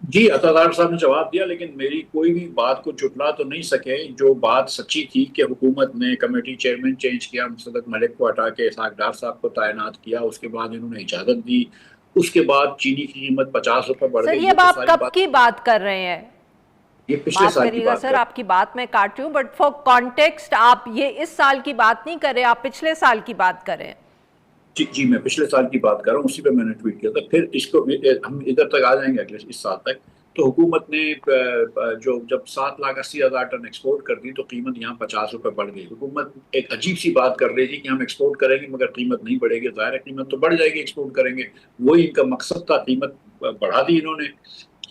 جی عطاء صاحب نے جواب دیا، لیکن میری کوئی بھی بات کو جھٹلا تو نہیں سکے. جو بات سچی تھی کہ حکومت نے کمیٹی چیئرمین چینج کیا، مصدق ملک کو ہٹا کے اسحاق ڈار صاحب کو تعینات کیا، اس کے بعد انہوں نے اجازت دی، اس کے بعد چینی کی قیمت 50 روپے بڑھ سر گئی. یہ یہ اب تو آپ ساری کب بات، کی بات کر رہے ہیں؟ یہ پچھلے معاف سال کی کریے گا بات سر، کر. آپ کی بات میں کاٹ رہی ہوں، بٹ فار کانٹیکسٹ آپ یہ اس سال کی بات نہیں کر رہے، آپ پچھلے سال کی بات کر رہے ہیں. جی جی میں پچھلے سال کی بات کر رہا ہوں، اسی پہ میں نے ٹویٹ کیا تھا. پھر اس کو ہم ادھر تک آ جائیں گے اگلے اس سال تک. تو حکومت نے جو جب 7,80,000 ٹن ایکسپورٹ کر دی تو قیمت یہاں 50 روپے بڑھ گئی. حکومت ایک عجیب سی بات کر رہی تھی کہ ہم ایکسپورٹ کریں گے مگر قیمت نہیں بڑھے گی. ظاہر ہے قیمت تو بڑھ جائے گی، ایکسپورٹ کریں گے، وہی ان کا مقصد تھا. قیمت بڑھا دی انہوں نے.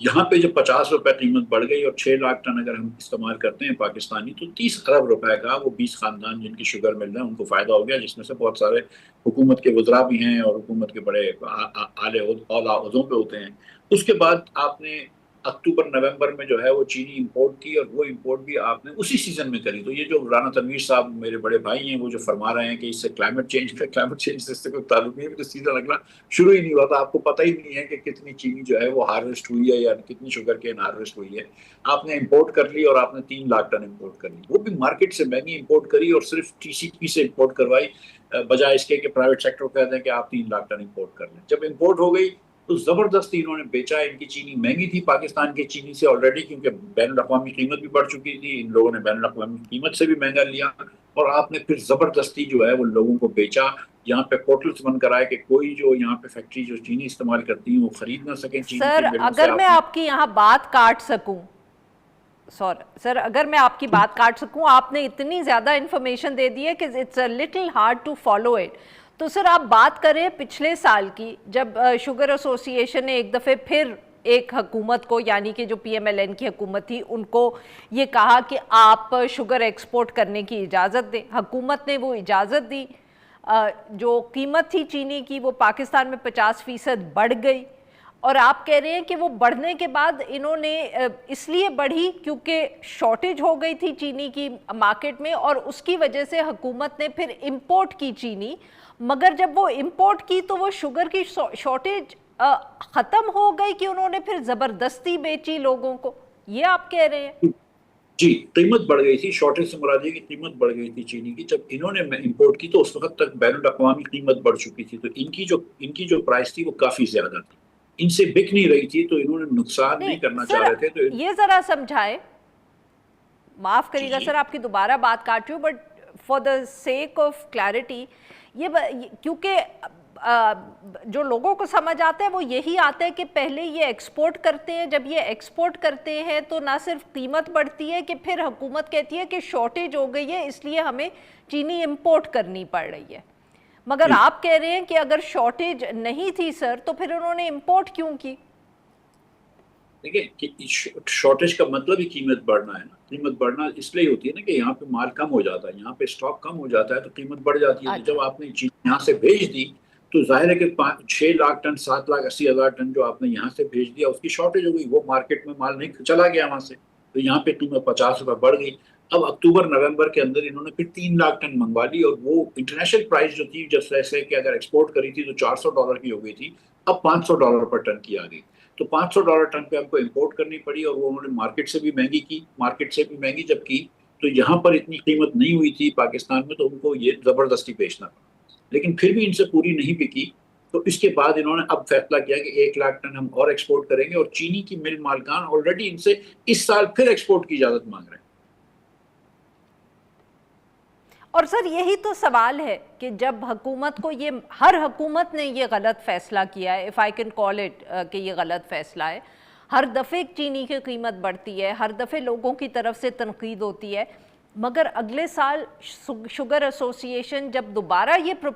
یہاں پہ جب 50 روپے قیمت بڑھ گئی اور 6 لاکھ ٹن اگر ہم استعمال کرتے ہیں پاکستانی، تو 30 ارب روپے کا وہ 20 خاندان جن کی شوگر مل رہے ہیں ان کو فائدہ ہو گیا، جس میں سے بہت سارے حکومت کے وزراء بھی ہیں اور حکومت کے بڑے اعلی عہدوں پہ ہوتے ہیں. اس کے بعد آپ نے اکتوبر نومبر میں جو ہے وہ چینی امپورٹ کی، اور وہ امپورٹ بھی آپ نے اسی سیزن میں کری. تو یہ جو رانا تنویر صاحب میرے بڑے بھائی ہیں وہ جو فرما رہے ہیں کہ اس سے کلائمیٹ چینج سے کوئی تعلق نہیں ہے، تو سیزن اگلا شروع ہی نہیں ہوا تھا. آپ کو پتہ ہی نہیں ہے کہ کتنی چینی جو ہے وہ ہارویسٹ ہوئی ہے یا کتنی شوگر کین ہارویسٹ ہوئی ہے. آپ نے امپورٹ کر لی اور آپ نے 3 لاکھ ٹن امپورٹ کر لی، وہ بھی مارکیٹ سے مہنگی امپورٹ کری اور صرف ٹی سی پی سے امپورٹ کروائی، بجائے اس کے کہ پرائیویٹ سیکٹر کو کہتے ہیں کہ آپ 3 لاکھ ٹن امپورٹ کر لیں. جب امپورٹ ہو گئی تو زبردستی انہوں نے بیچا. ان کی چینی مہنگی تھی پاکستان کی چینی سے آلریڈی، کیونکہ بین الاقوامی قیمت بھی بڑھ چکی تھی. ان لوگوں نے بین الاقوامی قیمت سے بھی مہنگا لیا، اور آپ نے پھر زبردستی جو ہے وہ لوگوں کو بیچا. یہاں پہ پورٹلز بند کرائے کہ کوئی جو یہاں پہ فیکٹری جو چینی استعمال کرتی ہیں وہ خرید نہ سکیں چینی سر کی ملوں سے. اگر میں آپ نے آپ کی یہاں بات کاٹ سکوں، سر اگر میں آپ کی بات کاٹ سکوں، آپ نے اتنی زیادہ انفارمیشن دے دی ہے کہ it's a little hard to follow it. تو سر آپ بات کریں پچھلے سال کی، جب شوگر ایسوسی ایشن نے ایک دفعہ پھر ایک حکومت کو، یعنی کہ جو پی ایم ایل این کی حکومت تھی، ان کو یہ کہا کہ آپ شوگر ایکسپورٹ کرنے کی اجازت دیں. حکومت نے وہ اجازت دی. جو قیمت تھی چینی کی وہ پاکستان میں 50% بڑھ گئی، اور آپ کہہ رہے ہیں کہ وہ بڑھنے کے بعد انہوں نے اس لیے بڑھی کیونکہ شارٹیج ہو گئی تھی چینی کی مارکیٹ میں، اور اس کی وجہ سے حکومت نے پھر امپورٹ کی چینی. مگر جب وہ امپورٹ کی تو وہ شوگر کی شارٹیج ختم ہو گئی کہ انہوں نے پھر زبردستی بیچی لوگوں کو، یہ آپ کہہ رہے ہیں؟ جی قیمت بڑھ گئی تھی. شارٹیج سے مراد یہ کہ قیمت بڑھ گئی تھی چینی کی. جب انہوں نے امپورٹ کی تو اس وقت تک بین الاقوامی قیمت بڑھ چکی تھی، تو ان کی جو پرائس تھی وہ کافی زیادہ تھی. ان سے بک نہیں رہی تھی، تو انہوں نے نقصان نہیں نہیں کرنا چاہ سر، رہے تھے. تو یہ ذرا سمجھائے، معاف جی کریے گا جی سر آپ کی دوبارہ بات کاٹ رہی ہوں، but for the sake of clarity, کیونکہ جو لوگوں کو سمجھ آتا ہے وہ یہی آتا ہے کہ پہلے یہ ایکسپورٹ کرتے ہیں، جب یہ ایکسپورٹ کرتے ہیں تو نہ صرف قیمت بڑھتی ہے کہ پھر حکومت کہتی ہے کہ شارٹیج ہو گئی ہے اس لیے ہمیں چینی امپورٹ کرنی پڑ رہی ہے. مگر جی آپ کہہ رہے ہیں کہ اگر شارٹیج نہیں تھی سر تو پھر انہوں نے امپورٹ کیوں کی؟ دیکھیں، شارٹیج کا مطلب ہی قیمت بڑھنا ہے نا. قیمت بڑھنا اس لیے ہوتی ہے نا کہ یہاں پہ مال کم ہو جاتا ہے، یہاں پہ اسٹاک کم ہو جاتا ہے تو قیمت بڑھ جاتی ہے. تو اچھا. جب آپ نے چیز یہاں سے بھیج دی تو ظاہر ہے کہ 6 لاکھ ٹن 7,80,000 ٹن جو آپ نے یہاں سے بھیج دیا اس کی شارٹیج ہو گئی. وہ مارکیٹ میں مال نہیں چلا گیا وہاں سے، تو یہاں پہ قیمت 50 روپے بڑھ گئی. اب اکتوبر نومبر کے اندر انہوں نے پھر 3 لاکھ ٹن منگوا لی، اور وہ انٹرنیشنل پرائس جو تھی جب جیسے کہ اگر ایکسپورٹ کری تھی تو $400 کی ہو گئی تھی، اب $500 پر ٹن کی آ گئی. تو $500 ٹن پہ ہم کو امپورٹ کرنی پڑی، اور وہ انہوں نے مارکیٹ سے بھی مہنگی کی. مارکیٹ سے بھی مہنگی جب کی تو یہاں پر اتنی قیمت نہیں ہوئی تھی پاکستان میں، تو ان کو یہ زبردستی بیچنا پڑا. لیکن پھر بھی ان سے پوری نہیں بکی. تو اس کے بعد انہوں نے اب فیصلہ کیا کہ 1 لاکھ ٹن ہم اور ایکسپورٹ کریں گے، اور چینی کی مل مالکان آلریڈی ان سے اس سال پھر ایکسپورٹ کی اجازت مانگ رہے ہیں. اور سر یہی تو سوال ہے کہ جب حکومت کو ہر حکومت نے یہ غلط فیصلہ کیا ہے، if I can call it کہ یہ غلط فیصلہ ہے. ہر دفعہ چینی کی قیمت بڑھتی ہے، ہر دفعہ لوگوں کی طرف سے تنقید ہوتی ہے، مگر اگلے سال شوگر ایسوسی ایشن جب دوبارہ یہ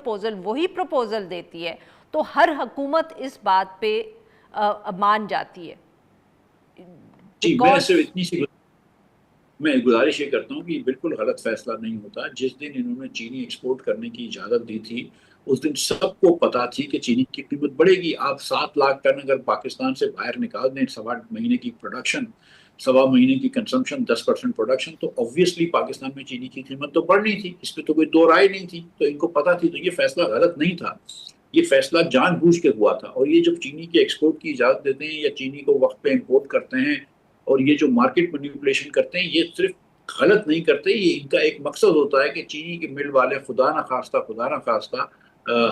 وہی پروپوزل دیتی ہے تو ہر حکومت اس بات پہ مان جاتی ہے. جی میں بیکاز صرف اتنی سی میں گزارش یہ کرتا ہوں کہ بالکل غلط فیصلہ نہیں ہوتا. جس دن انہوں نے چینی ایکسپورٹ کرنے کی اجازت دی تھی اس دن سب کو پتا تھی کہ چینی کی قیمت بڑھے گی. آپ 7 لاکھ ٹن اگر پاکستان سے باہر نکال دیں، 1.25 مہینے کی پروڈکشن، 1.25 مہینے کی کنزمپشن، 10% پروڈکشن، تو obviously پاکستان میں چینی کی قیمت تو بڑھنی تھی. اس پہ تو کوئی دو رائے نہیں تھی. تو ان کو پتا تھی، تو یہ فیصلہ غلط نہیں تھا. یہ فیصلہ جان بوجھ کے ہوا تھا. اور یہ جب چینی کے ایکسپورٹ کی اجازت دیتے ہیں یا چینی کو وقت پہ امپورٹ کرتے ہیں اور یہ جو مارکیٹ مینیپولیشن کرتے ہیں، یہ صرف غلط نہیں کرتے، یہ ان کا ایک مقصد ہوتا ہے کہ چینی کے مل والے خدا نہ خواستہ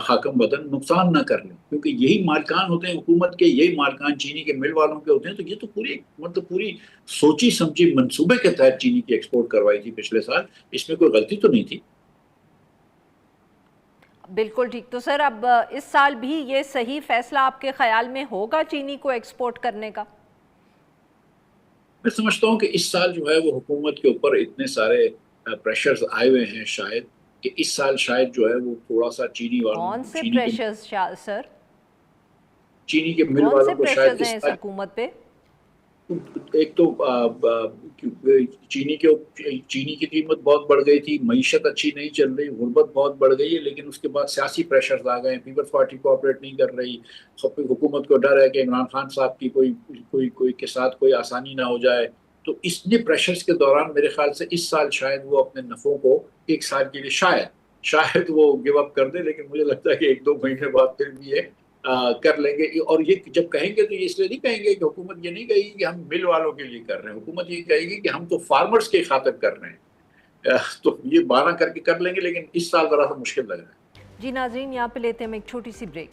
حاکم بدن نقصان نہ کر لیں، کیونکہ یہی مالکان ہوتے ہیں حکومت کے، یہی مالکان چینی کے مل والوں کے ہوتے ہیں. تو یہ تو پوری سوچی سمجھی منصوبے کے تحت چینی کی ایکسپورٹ کروائی تھی پچھلے سال. اس میں کوئی غلطی تو نہیں تھی. بالکل ٹھیک. تو سر اب اس سال بھی یہ صحیح فیصلہ آپ کے خیال میں ہوگا چینی کو ایکسپورٹ کرنے کا؟ میں سمجھتا ہوں کہ اس سال جو ہے وہ حکومت کے اوپر اتنے سارے پریشرز آئے ہوئے ہیں شاید کہ اس سال شاید جو ہے وہ تھوڑا سا چینی والوں کون سے چینی کے پریشرز سر؟ چینی کے مل کون سے والوں کو شاید پریشرز اس ہیں اس سال حکومت پہ؟ ایک تو چینی کی قیمت بہت بڑھ گئی تھی، معیشت اچھی نہیں چل رہی، غربت بہت بڑھ گئی ہے، لیکن اس کے بعد سیاسی پریشرز آ گئے ہیں. پیپلز پارٹی کوآپریٹ نہیں کر رہی، حکومت کو ڈر ہے کہ عمران خان صاحب کی کوئی کے ساتھ کوئی آسانی نہ ہو جائے. تو اس نے پریشرز کے دوران میرے خیال سے اس سال شاید وہ اپنے نفعوں کو ایک سال کے لیے شاید وہ گیو اپ کر دے، لیکن مجھے لگتا ہے کہ 1-2 مہینے بعد پھر بھی یہ کر لیں گے. اور یہ جب کہیں گے تو یہ اس لیے نہیں کہیں گے کہ حکومت یہ نہیں کہے گی کہ ہم مل والوں کے لیے کر رہے ہیں، حکومت یہ کہے گی کہ ہم تو فارمرز کی خاطر کر رہے ہیں. تو یہ 12 کر کے کر لیں گے، لیکن اس سال ذرا سا مشکل لگ رہا ہے. جی ناظرین، یہاں پہ لیتے ہیں ہم ایک چھوٹی سی بریک.